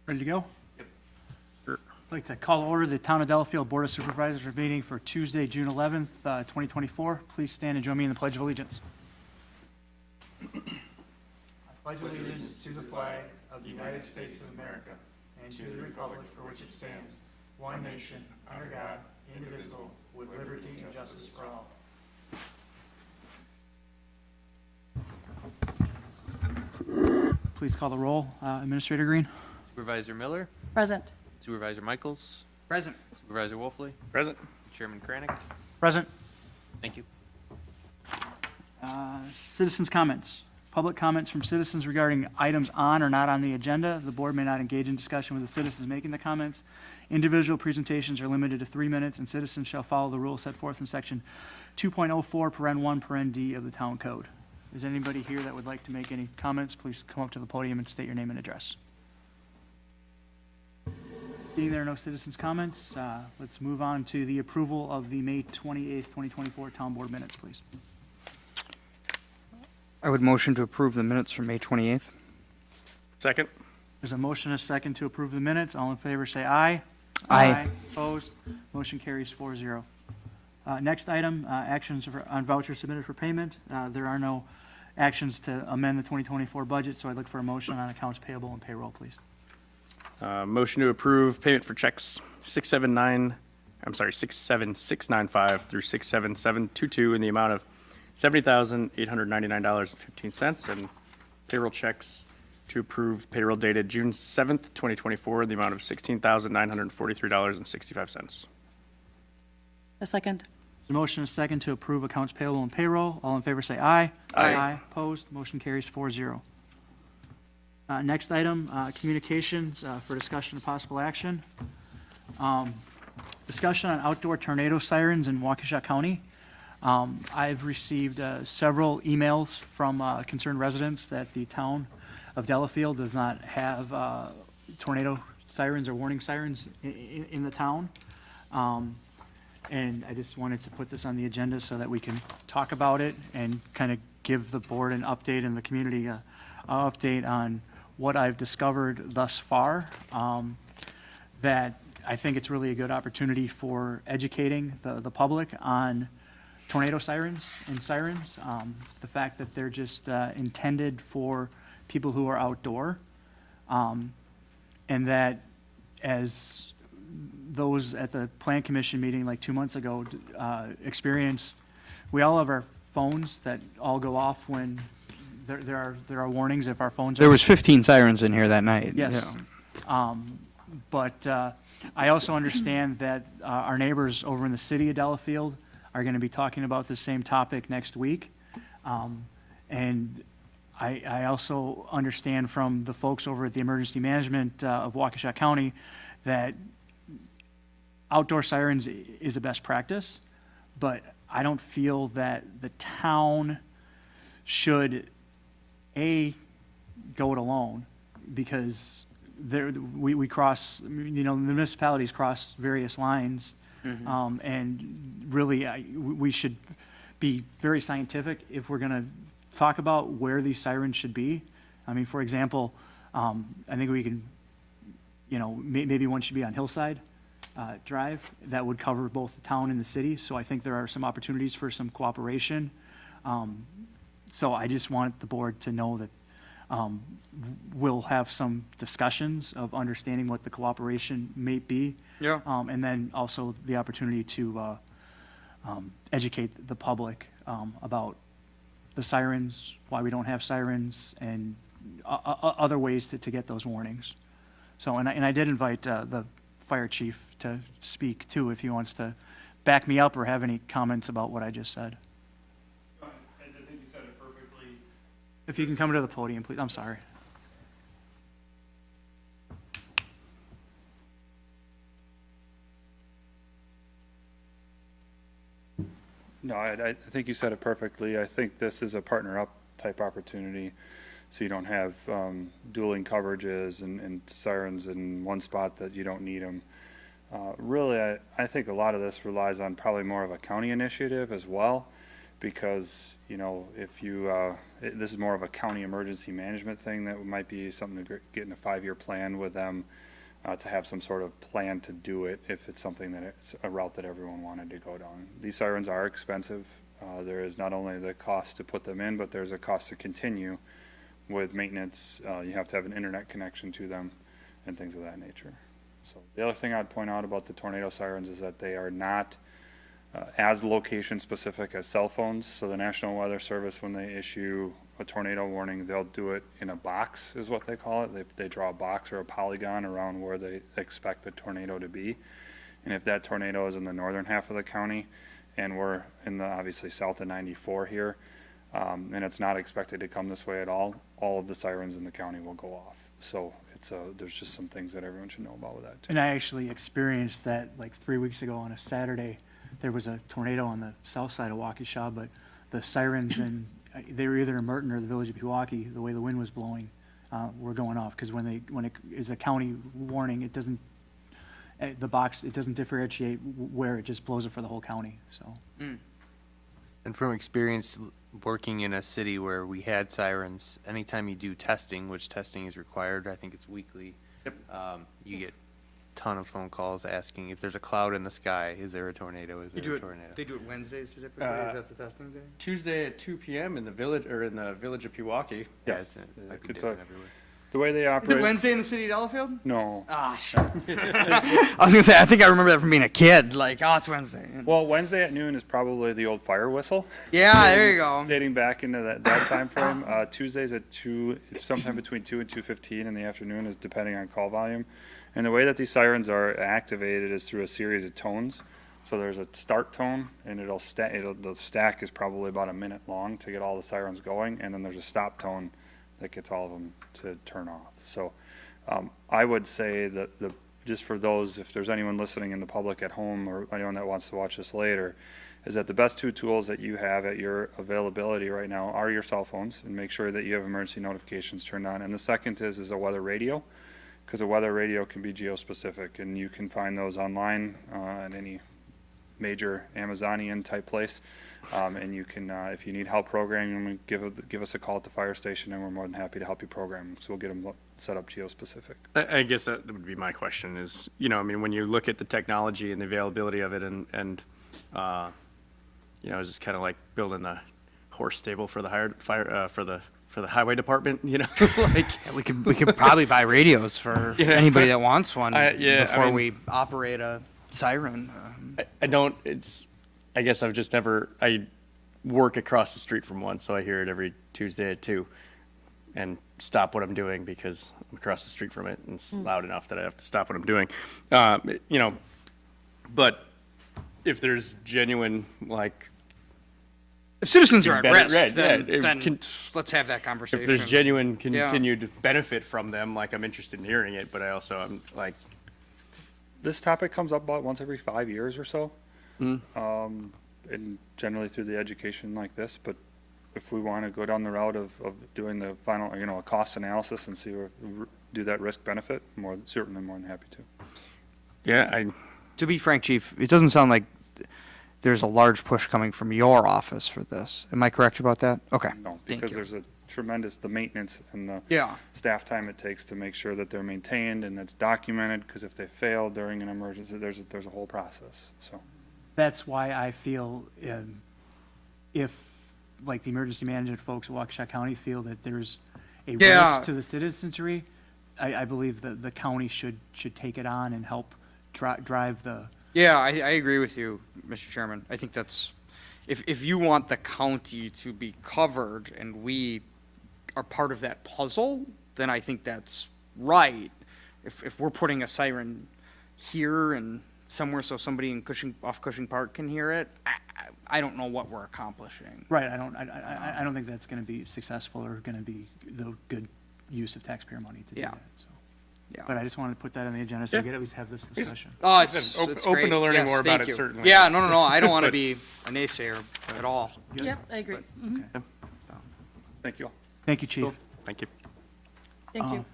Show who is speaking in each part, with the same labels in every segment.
Speaker 1: Ready to go? I'd like to call to order the Town of Delafield Board of Supervisors meeting for Tuesday, June 11th, 2024. Please stand and join me in the Pledge of Allegiance. I pledge allegiance to the flag of the United States of America and to the republic for which it stands, one nation, under God, indivisible, with liberty and justice for all. Please call the roll. Administrator Green.
Speaker 2: Supervisor Miller,
Speaker 3: Present.
Speaker 2: Supervisor Michaels,
Speaker 1: Present.
Speaker 2: Supervisor Wolfley,
Speaker 4: Present.
Speaker 2: Chairman Kranek.
Speaker 1: Present.
Speaker 2: Thank you.
Speaker 1: Citizens' comments. Public comments from citizens regarding items on or not on the agenda. The board may not engage in discussion with the citizens making the comments. Individual presentations are limited to 3 minutes, and citizens shall follow the rules set forth in section 2.04, paren 1, paren D of the town code. Is anybody here that would like to make any comments? Please come up to the podium and state your name and address. Seeing there are no citizens' comments, let's move on to the approval of the May 28th, 2024 town board minutes, please.
Speaker 4: I would motion to approve the minutes from May 28th.
Speaker 5: Second.
Speaker 1: There's a motion and a second to approve the minutes. All in favor, say aye.
Speaker 4: Aye.
Speaker 1: Opposed? Motion carries 4-0. Next item, actions on vouchers submitted for payment. There are no actions to amend the 2024 budget, so I'd look for a motion on accounts payable and payroll, please.
Speaker 5: Motion to approve payment for checks 67695 through 67722 in the amount of $70,899.15, and payroll checks to approve payroll dated June 7th, 2024 in the amount of $16,943.65.
Speaker 3: A second.
Speaker 1: There's a motion and a second to approve accounts payable and payroll. All in favor, say aye.
Speaker 5: Aye.
Speaker 1: Opposed? Motion carries 4-0. Next item, communications for discussion of possible action. Discussion on outdoor tornado sirens in Waukesha County. I've received several emails from concerned residents that the town of Delafield does not have tornado sirens or warning sirens in the town. And I just wanted to put this on the agenda so that we can talk about it and kind of give the board an update and the community an update on what I've discovered thus far. That I think it's really a good opportunity for educating the public on tornado sirens and sirens. The fact that they're just intended for people who are outdoor. And that as those at the Plan Commission meeting like 2 months ago experienced, we all have our phones that all go off when there are warnings if our phones are.
Speaker 4: There was 15 sirens in here that night.
Speaker 1: Yes.
Speaker 4: Yeah.
Speaker 1: But I also understand that our neighbors over in the city of Delafield are going to be talking about the same topic next week. And I also understand from the folks over at the Emergency Management of Waukesha County that outdoor sirens is a best practice, but I don't feel that the town should, go it alone, because we cross, the municipalities cross various lines. And really, we should be very scientific if we're going to talk about where these sirens should be. I mean, for example, I think we can, maybe one should be on Hillside Drive. That would cover both the town and the city. So I think there are some opportunities for some cooperation. So I just want the board to know that we'll have some discussions of understanding what the cooperation may be.
Speaker 4: Yeah.
Speaker 1: And then also the opportunity to educate the public about the sirens, why we don't have sirens, and other ways to get those warnings. So, and I did invite the fire chief to speak too, if he wants to back me up or have any comments about what I just said.
Speaker 5: I think you said it perfectly.
Speaker 1: If you can come to the podium, please. I'm sorry.
Speaker 6: No, I think you said it perfectly. I think this is a partner-up type opportunity, so you don't have dueling coverages and sirens in one spot that you don't need them. Really, I think a lot of this relies on probably more of a county initiative as well, because, you know, if you, this is more of a county emergency management thing that might be something to get in a 5-year plan with them, to have some sort of plan to do it if it's something that it's a route that everyone wanted to go down. These sirens are expensive. There is not only the cost to put them in, but there's a cost to continue with maintenance. You have to have an internet connection to them and things of that nature. So the other thing I'd point out about the tornado sirens is that they are not as location specific as cell phones. So the National Weather Service, when they issue a tornado warning, they'll do it in a box, is what they call it. They draw a box or a polygon around where they expect the tornado to be. And if that tornado is in the northern half of the county, and we're in the obviously south of 94 here, and it's not expected to come this way at all of the sirens in the county will go off. So it's there's just some things that everyone should know about with that too.
Speaker 1: And I actually experienced that like 3 weeks ago on a Saturday. There was a tornado on the south side of Waukesha, but the sirens, and they were either in Merton or the village of Pewaukee, the way the wind was blowing, were going off. Because when it is a county warning, it doesn't, the box, it doesn't differentiate where, it just blows it for the whole county, so.
Speaker 2: And from experience working in a city where we had sirens, anytime you do testing, which testing is required, I think it's weekly. You get a ton of phone calls asking if there's a cloud in the sky, is there a tornado, is there a tornado?
Speaker 4: They do it Wednesdays typically, is that the testing day?
Speaker 5: Tuesday at 2 p.m. in the village of Pewaukee.
Speaker 2: Yeah, it might be
Speaker 6: It's
Speaker 2: different everywhere.
Speaker 6: The way they
Speaker 4: Is it
Speaker 6: operate.
Speaker 4: Wednesday in the city of Delafield?
Speaker 6: No.
Speaker 4: Ah, sure. I was gonna say, I think I remember that from being a kid, like, oh, it's Wednesday.
Speaker 6: Well, Wednesday at noon is probably the old fire whistle,
Speaker 4: Yeah, there you go.
Speaker 6: dating back into that time frame. Tuesdays at 2, sometime between 2 and 2:15 in the afternoon is depending on call volume. And the way that these sirens are activated is through a series of tones. So there's a start tone, and the stack is probably about a minute long to get all the sirens going, and then there's a stop tone that gets all of them to turn off. So I would say that just for those, if there's anyone listening in the public at home or anyone that wants to watch this later, is that the best 2 tools that you have at your availability right now are your cell phones, and make sure that you have emergency notifications turned on. And the second is a weather radio, because a weather radio can be geospecific, and you can find those online at any major Amazonian type place. And you can, if you need help programming them, give us a call at the fire station, and we're more than happy to help you program them. So we'll get them set up geospecific.
Speaker 5: I guess that would be my question is, you know, I mean, when you look at the technology and the availability of it and you know, it's just kind of like building a horse stable for the for the highway department, you know, like.
Speaker 4: Yeah, we could probably buy radios for
Speaker 5: Yeah.
Speaker 4: anybody that wants one
Speaker 5: Yeah,
Speaker 4: before
Speaker 5: I mean-
Speaker 4: we operate a siren.
Speaker 5: I guess I've just never, I work across the street from one, so I hear it every Tuesday at 2 and stop what I'm doing because I'm across the street from it and it's loud enough that I have to stop what I'm doing. You know, but if there's genuine, like,
Speaker 4: If citizens are at
Speaker 5: Better-
Speaker 4: risk,
Speaker 5: right,
Speaker 4: then,
Speaker 5: yeah, it
Speaker 4: then
Speaker 5: can-
Speaker 4: let's have that conversation.
Speaker 5: if there's genuine
Speaker 4: Yeah.
Speaker 5: continued benefit from them, like, I'm interested in hearing it, but I'm like,
Speaker 6: This topic comes up about once every 5 years or so. And generally through the education like this, but if we want to go down the route of doing the final, you know, a cost analysis and see where, do that risk benefit, certainly more than happy to.
Speaker 5: yeah,
Speaker 4: To be frank, Chief, it doesn't sound like there's a large push coming from your office for this. Am I correct about that? Okay.
Speaker 6: No,
Speaker 4: Thank
Speaker 6: because
Speaker 4: you.
Speaker 6: there's a tremendous, the maintenance and the
Speaker 4: Yeah.
Speaker 6: staff time it takes to make sure that they're maintained and it's documented, because if they fail during an emergency, there's a whole process, so.
Speaker 1: That's why I feel if, like, the emergency management folks at Waukesha County feel that there's a
Speaker 4: Yeah.
Speaker 1: risk to the citizenry, I believe that the county should take it on and help drive the,
Speaker 4: Yeah, I agree with you, Mr. Chairman. I think that's, if you want the county to be covered and we are part of that puzzle, then I think that's right. If we're putting a siren here and somewhere so somebody in off Cushing Park can hear it, I don't know what we're accomplishing.
Speaker 1: right, I don't think that's gonna be successful or gonna be the good use of taxpayer money to do
Speaker 4: Yeah.
Speaker 1: that, so.
Speaker 4: Yeah.
Speaker 1: But I just wanted to put that on the agenda so we
Speaker 5: Yeah.
Speaker 1: could at least have this discussion.
Speaker 4: Oh,
Speaker 5: It's
Speaker 4: it's
Speaker 5: open
Speaker 4: great.
Speaker 5: to learning
Speaker 4: Yes,
Speaker 5: more about
Speaker 4: thank
Speaker 5: it,
Speaker 4: you.
Speaker 5: certainly.
Speaker 4: Yeah, no, I don't want to be a naysayer at all.
Speaker 3: Yep, I agree.
Speaker 6: Thank you all.
Speaker 1: Thank you, Chief.
Speaker 5: thank you.
Speaker 3: Thank you.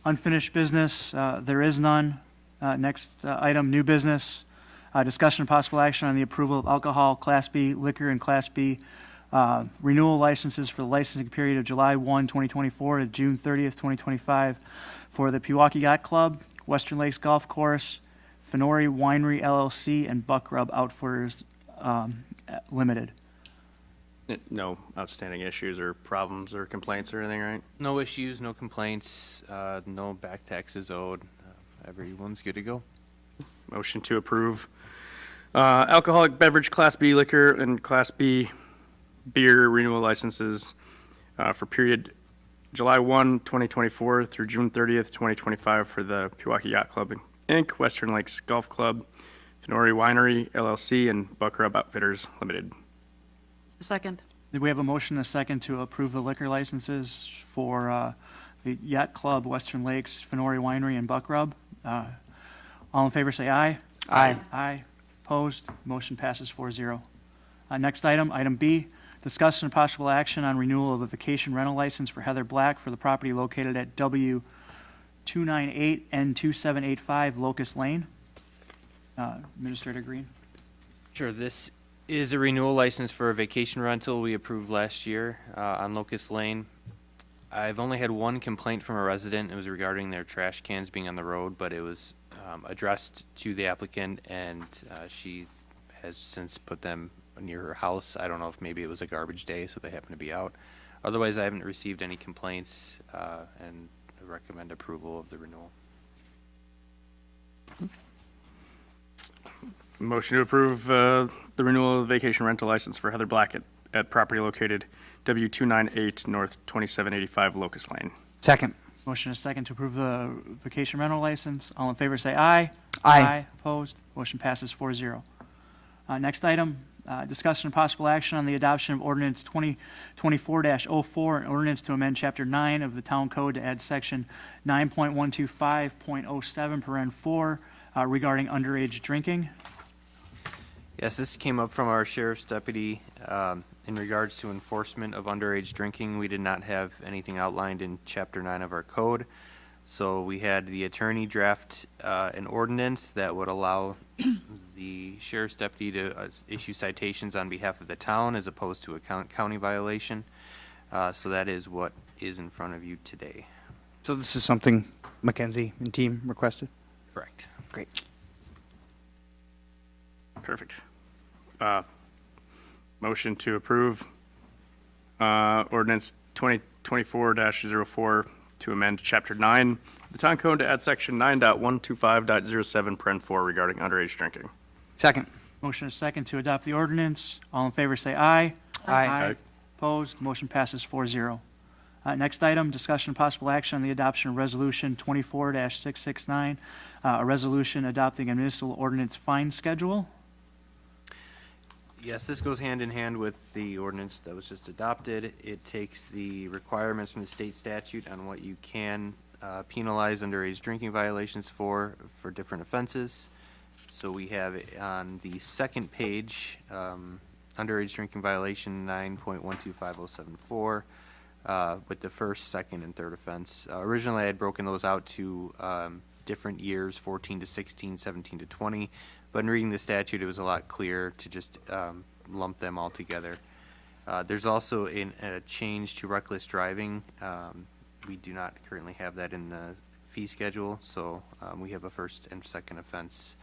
Speaker 1: Unfinished business, there is none. Next item, new business. Discussion and possible action on the approval of alcohol, Class B liquor, and Class B renewal licenses for the licensing period of July 1, 2024 to June 30th, 2025 for the Pewaukee Yacht Club, Western Lakes Golf Course, Fenori Winery LLC, and Buck Rub Outfitters Limited.
Speaker 5: No outstanding issues or problems or complaints or anything, right?
Speaker 2: No issues, no complaints, no back taxes owed. Everyone's good to go.
Speaker 5: Motion to approve alcoholic beverage Class B liquor and Class B beer renewal licenses for period July 1, 2024 through June 30th, 2025 for the Pewaukee Yacht Club, Inc., Western Lakes Golf Club, Fenori Winery, LLC, and Buck Rub Outfitters Limited.
Speaker 3: Second.
Speaker 1: Did we have a motion and a second to approve the liquor licenses for the Yacht Club, Western Lakes, Fenori Winery, and Buck Rub? All in favor, say aye.
Speaker 4: Aye.
Speaker 1: Aye. Opposed? Motion passes 4-0. Next item, item B, discussion and possible action on renewal of a vacation rental license for Heather Black for the property located at W 298 and 2785 Locust Lane. Administrator Green.
Speaker 2: Sure, this is a renewal license for a vacation rental we approved last year on Locust Lane. I've only had one complaint from a resident. It was regarding their trash cans being on the road, but it was addressed to the applicant, and she has since put them near her house. I don't know if maybe it was a garbage day, so they happen to be out. Otherwise, I haven't received any complaints, and I recommend approval of the renewal.
Speaker 5: Motion to approve the renewal of vacation rental license for Heather Black at property located W298 North 2785 Locust Lane.
Speaker 4: Second.
Speaker 1: Motion is second to approve the vacation rental license. All in favor, say aye.
Speaker 4: Aye.
Speaker 1: Opposed? Motion passes 4-0. Next item, discussion and possible action on the adoption of ordinance 2024-04, an ordinance to amend Chapter 9 of the Town Code to add Section 9.125.07 paren 4 regarding underage drinking.
Speaker 2: Yes, this came up from our sheriff's deputy in regards to enforcement of underage drinking. We did not have anything outlined in Chapter 9 of our code, so we had the attorney draft an ordinance that would allow the sheriff's deputy to issue citations on behalf of the town as opposed to a county violation. So that is what is in front of you today.
Speaker 4: So this is something Mackenzie and team requested?
Speaker 2: Correct.
Speaker 4: Great.
Speaker 5: Perfect. Motion to approve ordinance 2024-04 to amend Chapter 9 of the Town Code to add Section 9.125.07 paren 4 regarding underage drinking.
Speaker 4: Second.
Speaker 1: Motion is second to adopt the ordinance. All in favor, say aye.
Speaker 4: Aye.
Speaker 1: Opposed? Motion passes 4-0. Next item, discussion and possible action on the adoption of Resolution 24-669, a resolution adopting a municipal ordinance fine schedule.
Speaker 2: Yes, this goes hand in hand with the ordinance that was just adopted. It takes the requirements from the state statute on what you can penalize underage drinking violations for different offenses. So we have it on the second page, underage drinking violation 9.125.074, with the first, second, and third offense. Originally, I had broken those out to different years, 14 to 16, 17 to 20. But in reading the statute, it was a lot clearer to just lump them all together. There's also a change to reckless driving. We do not currently have that in the fee schedule, so we have a first and second offense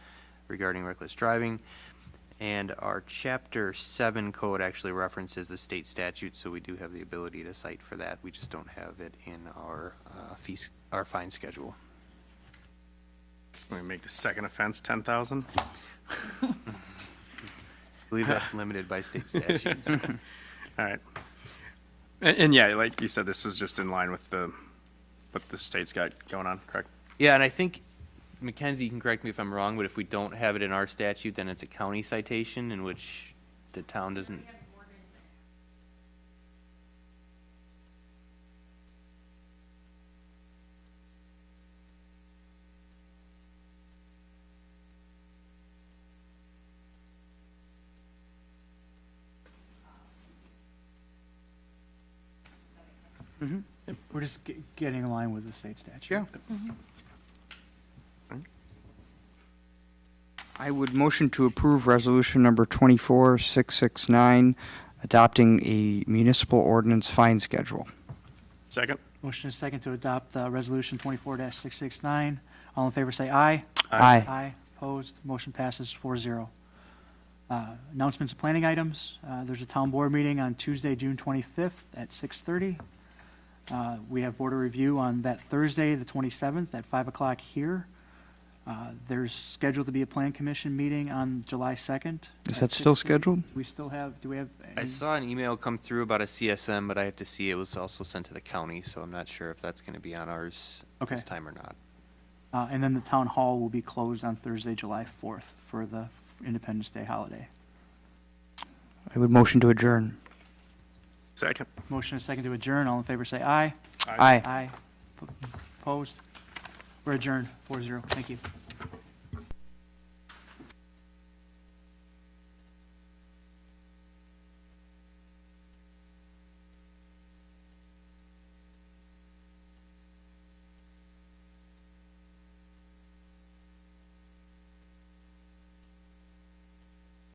Speaker 2: regarding reckless driving. And our Chapter 7 code actually references the state statute, so we do have the ability to cite for that. We just don't have it in our our fine schedule.
Speaker 5: We make the second offense 10,000.
Speaker 2: I believe that's limited by state statutes.
Speaker 5: All right. And yeah, like you said, this was just in line with what the state's got going on, correct?
Speaker 2: Yeah, and I think, Mackenzie, you can correct me if I'm wrong, but if we don't have it in our statute, then it's a county citation in which the town doesn't.
Speaker 1: We're just getting in line with the state statute.
Speaker 4: Yeah. I would motion to approve resolution number 24669, adopting a municipal ordinance fine schedule.
Speaker 5: Second?
Speaker 1: Motion is second to adopt Resolution 24-669. All in favor, say aye.
Speaker 4: Aye.
Speaker 1: Aye. Opposed? Motion passes 4-0. Announcements of planning items. There's a town board meeting on Tuesday, June 25th at 6:30. We have board of review on that Thursday, the 27th at 5 o'clock here. There's scheduled to be a plan commission meeting on July 2nd.
Speaker 4: Is
Speaker 1: at
Speaker 4: that still
Speaker 1: 6:30.
Speaker 4: scheduled?
Speaker 1: Do we have?
Speaker 2: I
Speaker 1: any-
Speaker 2: saw an email come through about a CSM, but I have to see it was also sent to the county, so I'm not sure if that's going to be on ours
Speaker 1: Okay.
Speaker 2: this time or not.
Speaker 1: And then the town hall will be closed on Thursday, July 4th for the Independence Day holiday.
Speaker 4: I would motion to adjourn.
Speaker 5: Second.
Speaker 1: Motion is second to adjourn. All in favor, say aye.
Speaker 4: Aye.
Speaker 1: Aye. Opposed? We're adjourned, 4-0. Thank you.